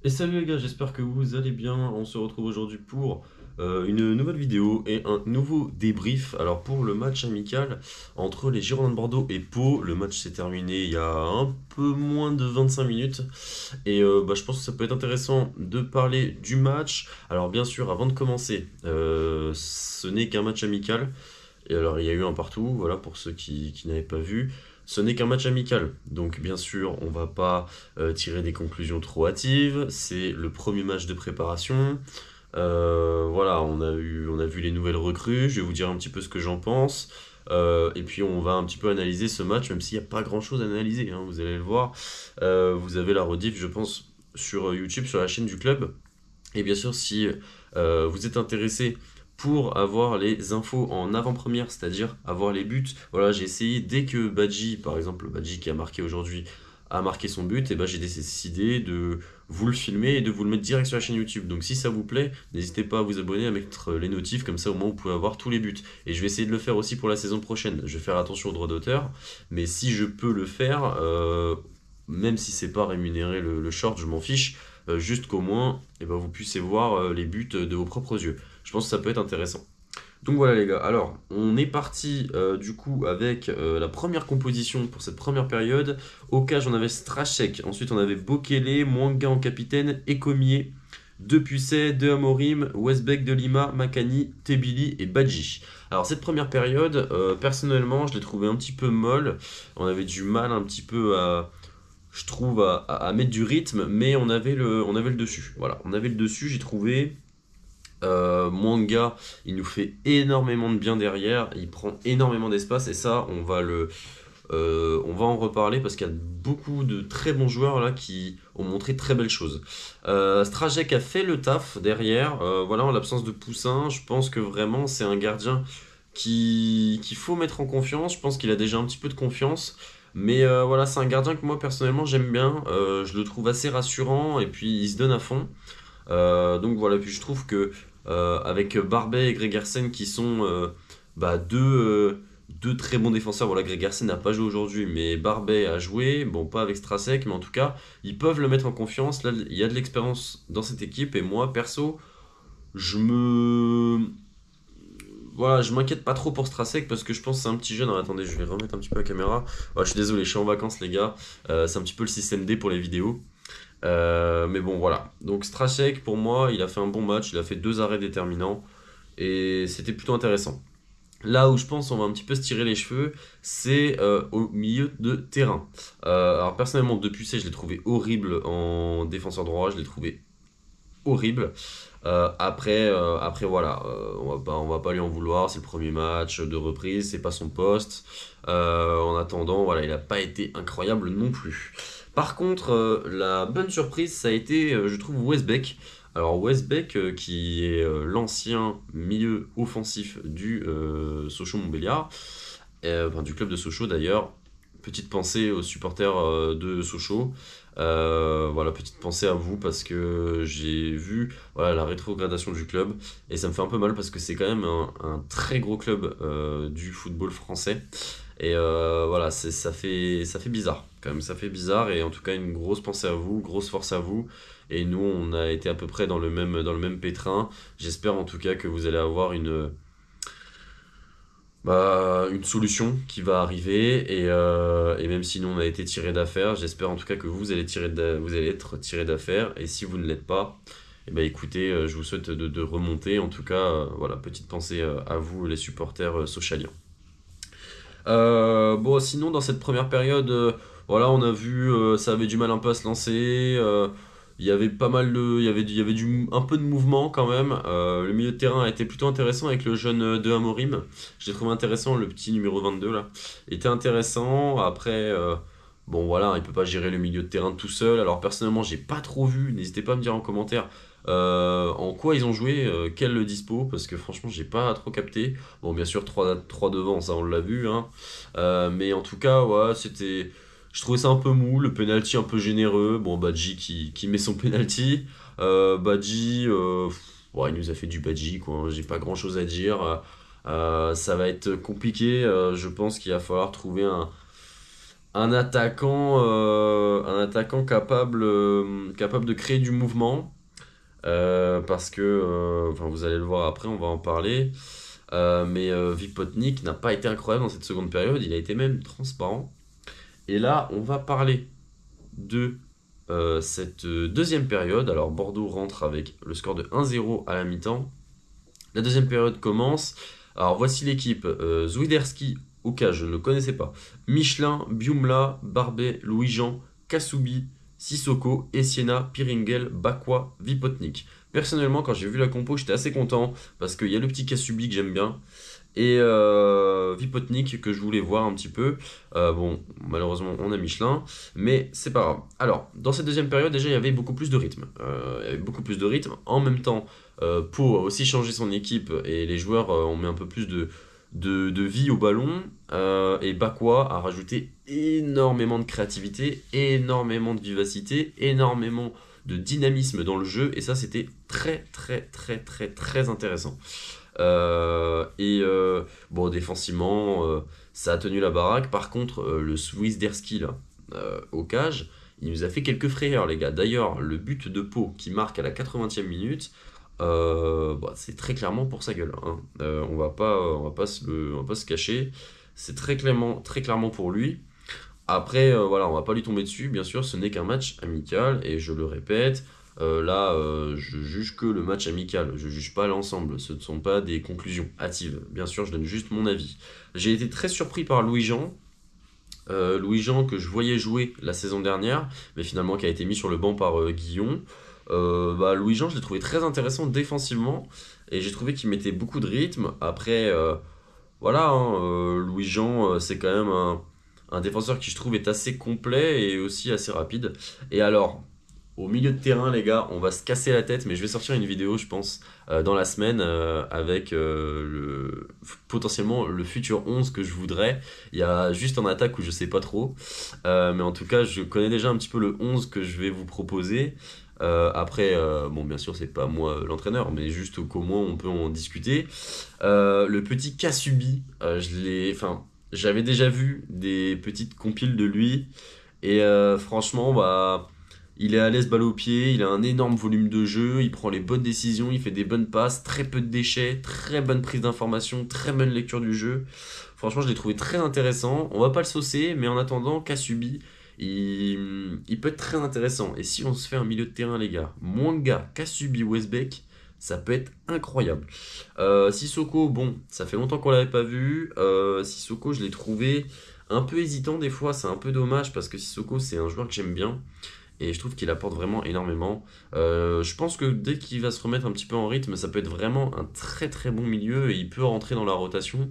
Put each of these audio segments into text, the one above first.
Et salut les gars, j'espère que vous allez bien. On se retrouve aujourd'hui pour une nouvelle vidéo et un nouveau débrief. Alors pour le match amical entre les Girondins de Bordeaux et Pau, le match s'est terminé il y a un peu moins de 25 minutes. Et je pense que ça peut être intéressant de parler du match. Alors bien sûr, avant de commencer, ce n'est qu'un match amical. Et alors, il y a eu un partout, voilà, pour ceux qui n'avaient pas vu. Ce n'est qu'un match amical. Donc, bien sûr, on va pas tirer des conclusions trop hâtives. C'est le premier match de préparation. Voilà, on a vu les nouvelles recrues. Je vais vous dire un petit peu ce que j'en pense. Et puis, on va un petit peu analyser ce match, même s'il n'y a pas grand-chose à analyser, hein, vous allez le voir. Vous avez la rediff, je pense, sur YouTube, sur la chaîne du club. Et bien sûr, si vous êtes intéressé pour avoir les infos en avant-première, c'est-à-dire avoir les buts, voilà, j'ai essayé dès que Badji, par exemple, Badji qui a marqué aujourd'hui, a marqué son but, et ben j'ai décidé de vous le filmer et de vous le mettre direct sur la chaîne YouTube. Donc si ça vous plaît, n'hésitez pas à vous abonner, à mettre les notifs, comme ça au moins vous pouvez avoir tous les buts. Et je vais essayer de le faire aussi pour la saison prochaine. Je vais faire attention aux droits d'auteur, mais si je peux le faire, même si c'est pas rémunéré le short, je m'en fiche, juste qu'au moins vous puissiez voir les buts de vos propres yeux. Je pense que ça peut être intéressant. Donc voilà les gars, alors on est parti du coup avec la première composition pour cette première période. Au cage on avait Strachek, ensuite on avait Bokele, Mwanga en capitaine, Ecomier, Depucet, De Amorim, Westbeck de Lima, Makani, Tebili et Badji. Alors cette première période, personnellement je l'ai trouvé un petit peu molle. On avait du mal un petit peu à, je trouve, à mettre du rythme, mais on avait le dessus. Voilà, on avait le dessus, j'ai trouvé. Mwanga, il nous fait énormément de bien derrière, il prend énormément d'espace et ça, on va en reparler parce qu'il y a beaucoup de très bons joueurs là qui ont montré très belles choses. Strajek a fait le taf derrière, voilà, en l'absence de Poussin, je pense que vraiment c'est un gardien qu'il faut mettre en confiance. Je pense qu'il a déjà un petit peu de confiance. Mais voilà, c'est un gardien que moi personnellement j'aime bien. Je le trouve assez rassurant et puis il se donne à fond. Donc voilà, puis je trouve que avec Barbet et Gregersen qui sont deux très bons défenseurs. Voilà, Gregersen n'a pas joué aujourd'hui, mais Barbet a joué. Bon, pas avec Strasek, mais en tout cas, ils peuvent le mettre en confiance. Là, il y a de l'expérience dans cette équipe et moi perso, je me voilà, je m'inquiète pas trop pour Strasek parce que je pense que c'est un petit jeune. Alors, attendez, je vais remettre un petit peu la caméra. Ouais, je suis désolé, je suis en vacances, les gars. C'est un petit peu le système D pour les vidéos. Mais bon, voilà. Donc, Strasek, pour moi, il a fait un bon match. Il a fait deux arrêts déterminants. Et c'était plutôt intéressant. Là où je pense on va un petit peu se tirer les cheveux, c'est au milieu de terrain. Alors, personnellement, Depucet, je l'ai trouvé horrible en défenseur droit. Je l'ai trouvé horrible. Après voilà, on va pas lui en vouloir, c'est le premier match de reprise, c'est pas son poste. En attendant, voilà, il a pas été incroyable non plus. Par contre, la bonne surprise, ça a été, je trouve, Westbeck. Alors Westbeck, qui est l'ancien milieu offensif du Sochaux Montbéliard, enfin du club de Sochaux d'ailleurs. Petite pensée aux supporters de Sochaux. Voilà, petite pensée à vous parce que j'ai vu voilà, la rétrogradation du club et ça me fait un peu mal parce que c'est quand même un très gros club du football français. Et voilà, ça fait bizarre quand même, ça fait bizarre et en tout cas une grosse pensée à vous, grosse force à vous. Et nous, on a été à peu près dans le même pétrin. J'espère en tout cas que vous allez avoir une solution qui va arriver et même si nous on a été tiré d'affaire, j'espère en tout cas que vous allez, vous allez être tiré d'affaire et si vous ne l'êtes pas, eh ben écoutez, je vous souhaite de remonter. En tout cas, voilà, petite pensée à vous les supporters socialiens. Bon, sinon dans cette première période, voilà, on a vu ça avait du mal un peu à se lancer. Il y avait pas mal de, il y avait un peu de mouvement quand même. Le milieu de terrain a été plutôt intéressant avec le jeune de Amorim. J'ai trouvé intéressant le petit numéro 22 là. Il était intéressant. Après, bon voilà, il peut pas gérer le milieu de terrain tout seul. Alors personnellement, j'ai pas trop vu. N'hésitez pas à me dire en commentaire en quoi ils ont joué, quel dispo, parce que franchement, j'ai pas trop capté. Bon, bien sûr, trois devant, ça on l'a vu, hein. Mais en tout cas, ouais, c'était. Je trouvais ça un peu mou, le penalty un peu généreux. Bon, Badji qui met son penalty. Badji, ouais, il nous a fait du Badji, quoi, hein. J'ai pas grand chose à dire. Ça va être compliqué. Je pense qu'il va falloir trouver Un attaquant capable de créer du mouvement. Parce que, enfin, vous allez le voir après, on va en parler. Mais Vipotnik n'a pas été incroyable dans cette seconde période, il a été même transparent. Et là, on va parler de cette deuxième période. Alors, Bordeaux rentre avec le score de 1-0 à la mi-temps. La deuxième période commence. Alors, voici l'équipe. Zwiderski, au cas, je ne le connaissais pas. Michelin, Biumla, Barbet, Louis-Jean, Kasoubi, Sissoko, Essiena, Piringel, Bakwa, Vipotnik. Personnellement, quand j'ai vu la compo, j'étais assez content parce qu'il y a le petit Kasoubi que j'aime bien et Vipotnik que je voulais voir un petit peu. Bon, malheureusement, on a Michelin, mais c'est pas grave. Alors, dans cette deuxième période, déjà, il y avait beaucoup plus de rythme. Il y avait beaucoup plus de rythme. En même temps, Pau a aussi changé son équipe et les joueurs ont mis un peu plus de vie au ballon. Et Bakwa a rajouté énormément de créativité, énormément de vivacité, énormément de dynamisme dans le jeu. Et ça, c'était très, très, très, très, très intéressant. Bon, défensivement, ça a tenu la baraque. Par contre, le Swiss Derski, là, au cage, il nous a fait quelques frayeurs, les gars. D'ailleurs, le but de Pau qui marque à la 80e minute, bah, c'est très clairement pour sa gueule, hein. On va pas se cacher. C'est très clairement pour lui. Après, voilà, on va pas lui tomber dessus, bien sûr, ce n'est qu'un match amical, et je le répète, là, je juge que le match amical, je juge pas l'ensemble, ce ne sont pas des conclusions hâtives, bien sûr, je donne juste mon avis. J'ai été très surpris par Louis-Jean, Louis-Jean que je voyais jouer la saison dernière, mais finalement qui a été mis sur le banc par Guillon. Bah, Louis-Jean, je l'ai trouvé très intéressant défensivement, et j'ai trouvé qu'il mettait beaucoup de rythme. Après, voilà, hein, Louis-Jean, c'est quand même un défenseur qui je trouve est assez complet et aussi assez rapide. Et alors, au milieu de terrain, les gars, on va se casser la tête, mais je vais sortir une vidéo, je pense, dans la semaine avec potentiellement le futur 11 que je voudrais. Il y a juste en attaque où je sais pas trop. Mais en tout cas, je connais déjà un petit peu le 11 que je vais vous proposer. Après, bon, bien sûr, c'est pas moi l'entraîneur, mais juste qu'au moins on peut en discuter. Le petit Kasubi, enfin, j'avais déjà vu des petites compiles de lui, et franchement, bah, il est à l'aise balle au pied, il a un énorme volume de jeu, il prend les bonnes décisions, il fait des bonnes passes, très peu de déchets, très bonne prise d'information, très bonne lecture du jeu. Franchement, je l'ai trouvé très intéressant. On va pas le saucer, mais en attendant, Kasubi, il peut être très intéressant. Et si on se fait un milieu de terrain, les gars, Mwanga, Kasubi, Westbeck, ça peut être incroyable. Sissoko, bon, ça fait longtemps qu'on l'avait pas vu. Sissoko, je l'ai trouvé un peu hésitant des fois. C'est un peu dommage parce que Sissoko, c'est un joueur que j'aime bien. Et je trouve qu'il apporte vraiment énormément. Je pense que dès qu'il va se remettre un petit peu en rythme, ça peut être vraiment un très très bon milieu et il peut rentrer dans la rotation,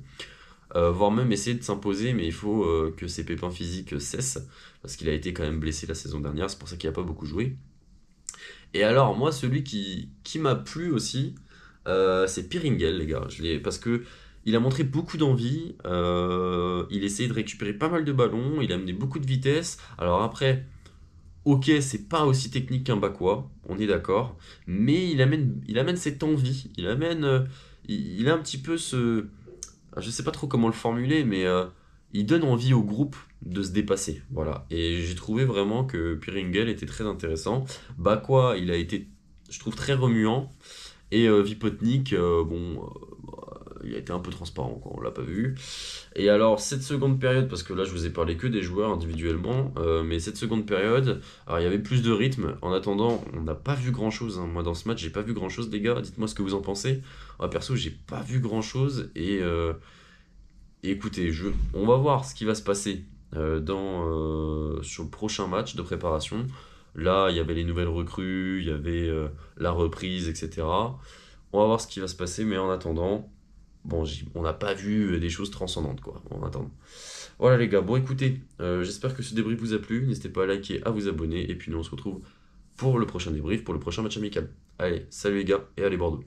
voire même essayer de s'imposer, mais il faut que ses pépins physiques cessent, parce qu'il a été quand même blessé la saison dernière, c'est pour ça qu'il n'a pas beaucoup joué. Et alors, moi, celui qui m'a plu aussi, c'est Piringel, les gars. Parce que il a montré beaucoup d'envie, il essayait de récupérer pas mal de ballons, il a amené beaucoup de vitesse. Alors après, ok, c'est pas aussi technique qu'un Bakwa, on est d'accord, mais il amène cette envie, il a un petit peu je sais pas trop comment le formuler, mais il donne envie au groupe de se dépasser, voilà. Et j'ai trouvé vraiment que Piringel était très intéressant. Bakwa, il a été, je trouve, très remuant, et Vipotnik, bon, il a été un peu transparent, quoi, on l'a pas vu. Et alors, cette seconde période, parce que là, je vous ai parlé que des joueurs individuellement, mais cette seconde période, alors il y avait plus de rythme. En attendant, on n'a pas vu grand-chose, hein. Moi, dans ce match, j'ai pas vu grand-chose, les gars. Dites-moi ce que vous en pensez. Moi, perso, j'ai pas vu grand-chose. Et écoutez, on va voir ce qui va se passer sur le prochain match de préparation. Là, il y avait les nouvelles recrues, il y avait la reprise, etc. On va voir ce qui va se passer, mais en attendant, bon, on n'a pas vu des choses transcendantes, quoi, en attendant. Voilà les gars, bon écoutez, j'espère que ce débrief vous a plu, n'hésitez pas à liker, à vous abonner, et puis nous on se retrouve pour le prochain débrief, pour le prochain match amical. Allez, salut les gars, et allez Bordeaux.